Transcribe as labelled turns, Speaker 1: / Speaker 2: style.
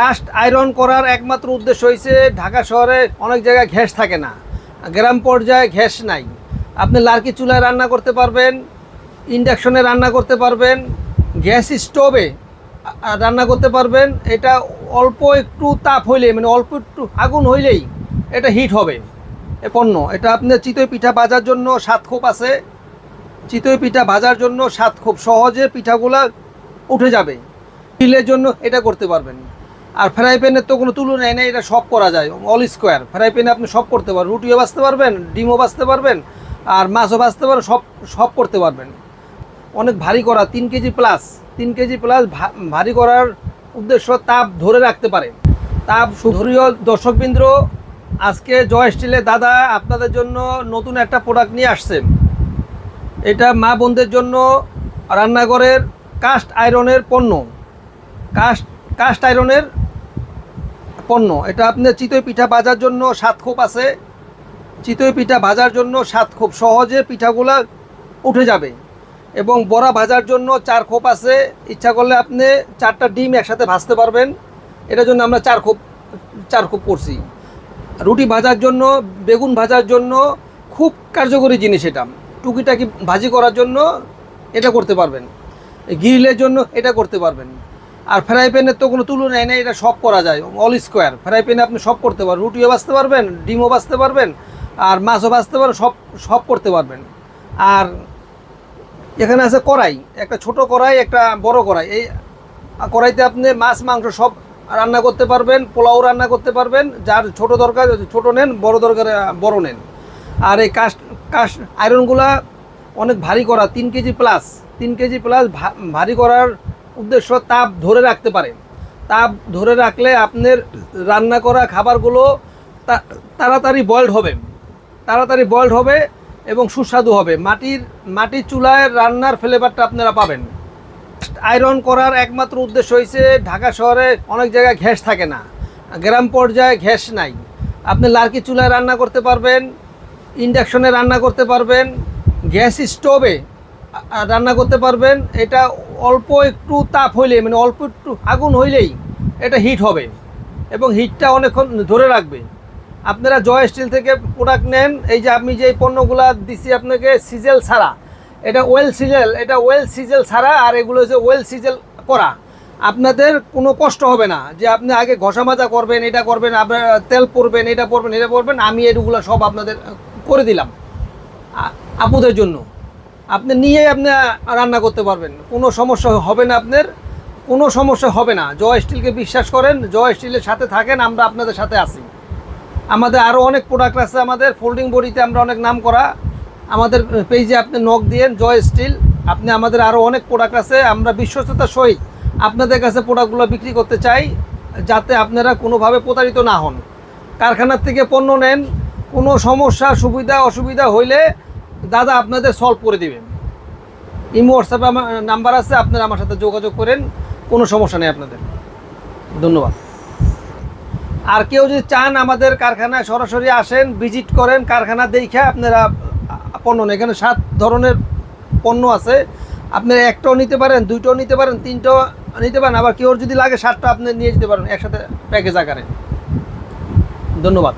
Speaker 1: Cast iron করার একমাত্র উদ্দেশ্য হয়েছে ঢাকা শহরে অনেক জায়গায় গ্যাস থাকে না, গ্রাম পর্যায়ে গ্যাস নাই। আপনি লার্কি চুলায় রান্না করতে পারবেন, ইন্ডাকশনে রান্না করতে পারবেন, গ্যাস স্টোভে রান্না করতে পারবেন। এটা অল্প একটু তাপ হইলেই, মানে অল্প একটু আগুন হইলেই এটা হিট হবে এ পণ্য। এটা আপনার চিতই পিঠা ভাজার জন্য 7 খোপ আছে। চিতই পিঠা ভাজার জন্য 7 খোপ, সহজে পিঠাগুলা উঠে যাবে। গ্রিলের জন্য এটা করতে পারবেন। আর ফ্রাই প্যানের তো কোনো তুলনাই নেই, এটা সব করা যায়, অল স্কোয়ার। ফ্রাই প্যানে আপনি সব করতে পারবেন, রুটিও ভাজতে পারবেন, ডিমও ভাজতে পারবেন, আর মাছও ভাজতে পারবেন, সব সব করতে পারবেন। অনেক ভারী করা, 3 কেজি প্লাস, 3 কেজি প্লাস ভারী করার উদ্দেশ্য তাপ ধরে রাখতে পারে। তাপ সুধীয় দর্শকবৃন্দ, আজকে জয় স্টিলের দাদা আপনাদের জন্য নতুন একটা প্রোডাক্ট নিয়ে আসছে। এটা মা বোনদের জন্য রান্নাঘরের কাস্ট আয়রনের পণ্য, কাস্ট আয়রনের পণ্য। এটা আপনার চিতই পিঠা ভাজার জন্য 7 খোপ আছে। চিতই পিঠা ভাজার জন্য 7 খোপ, সহজে পিঠাগুলা উঠে যাবে। এবং বড়া ভাজার জন্য 4 খোপ আছে। ইচ্ছা করলে আপনি 4টা ডিম একসাথে ভাজতে পারবেন। এটার জন্য আমরা 4 খোপ করছি। রুটি ভাজার জন্য, বেগুন ভাজার জন্য খুব কার্যকরী জিনিস এটা। টুকিটাকি ভাজি করার জন্য এটা করতে পারবেন। গ্রিলের জন্য এটা করতে পারবেন। আর ফ্রাই প্যানের তো কোনো তুলনাই নেই, এটা সব করা যায়, অল স্কোয়ার। ফ্রাই প্যানে আপনি সব করতে পারবেন, রুটিও ভাজতে পারবেন, ডিমও ভাজতে পারবেন, আর মাছও ভাজতে পারবেন, সব করতে পারবেন। আর এখানে আছে কড়াই, একটা ছোট কড়াই, একটা বড় কড়াই। এই কড়াইতে আপনি মাছ মাংস সব রান্না করতে পারবেন, পোলাও রান্না করতে পারবেন। যার ছোট দরকার ছোট নেন, বড় দরকার বড় নেন। আর এই কাস্ট আয়রনগুলা অনেক ভারী করা, 3 কেজি প্লাস, 3 কেজি প্লাস ভারী করার উদ্দেশ্য তাপ ধরে রাখতে পারে। তাপ ধরে রাখলে আপনার রান্না করা খাবারগুলো তাড়াতাড়ি বয়েলড হবে এবং সুস্বাদু হবে। মাটির চুলায় রান্নার ফ্লেভারটা আপনারা পাবেন। আয়রন করার একমাত্র উদ্দেশ্য হয়েছে ঢাকা শহরে অনেক জায়গায় গ্যাস থাকে না, গ্রাম পর্যায়ে গ্যাস নাই। আপনি লার্কি চুলায় রান্না করতে পারবেন, ইন্ডাকশনে রান্না করতে পারবেন, গ্যাস স্টোভে রান্না করতে পারবেন। এটা অল্প একটু তাপ হইলেই, মানে অল্প একটু আগুন হইলেই এটা হিট হবে এবং হিটটা অনেকক্ষণ ধরে রাখবে। আপনারা জয় স্টিল থেকে প্রোডাক্ট নেন। এই যে আমি যে পণ্যগুলো দিচ্ছি আপনাকে, সিজেল ছাড়া, এটা ওয়েল সিজেল ছাড়া, আর এগুলো হচ্ছে ওয়েল সিজেল করা। আপনাদের কোনো কষ্ট হবে না যে আপনি আগে ঘষা মাজা করবেন, এটা করবেন, আপনার তেল পরবেন, এটা পরবেন। আমি এগুলো সব আপনাদের করে দিলাম আপুদের জন্য। আপনি নিয়ে আপনি রান্না করতে পারবেন, কোনো সমস্যা হবে না, আপনার কোনো সমস্যা হবে না। জয় স্টিলকে বিশ্বাস করেন, জয় স্টিলের সাথে থাকেন, আমরা আপনাদের সাথে আছি। আমাদের আরও অনেক প্রোডাক্ট আছে, আমাদের ফোল্ডিং বডিতে আমরা অনেক নাম করা। আমাদের পেজে আপনি নক দিয়েন জয় স্টিল, আপনি আমাদের আরও অনেক প্রোডাক্ট আছে। আমরা বিশ্বস্ততার সহিত আপনাদের কাছে প্রোডাক্টগুলো বিক্রি করতে চাই, যাতে আপনারা কোনোভাবে প্রতারিত না হন। কারখানার থেকে পণ্য নেন, কোনো সমস্যা সুবিধা অসুবিধা হইলে দাদা আপনাদের সলভ করে দেবেন। ইমো হোয়াটসঅ্যাপে আমার নাম্বার আছে, আপনারা আমার সাথে যোগাযোগ করেন, কোনো সমস্যা নেই আপনাদের। ধন্যবাদ। আর কেউ যদি চান আমাদের কারখানায় সরাসরি আসেন, ভিজিট করেন, কারখানা দেখে আপনারা পণ্য নেন। এখানে 7 ধরনের পণ্য আছে। আপনারা একটাও নিতে পারেন, 2টাও নিতে পারেন, 3টাও নিতে পারেন। আবার কেউ যদি লাগে 7টা আপনি নিয়ে যেতে পারেন একসাথে প্যাকেজ আকারে। ধন্যবাদ।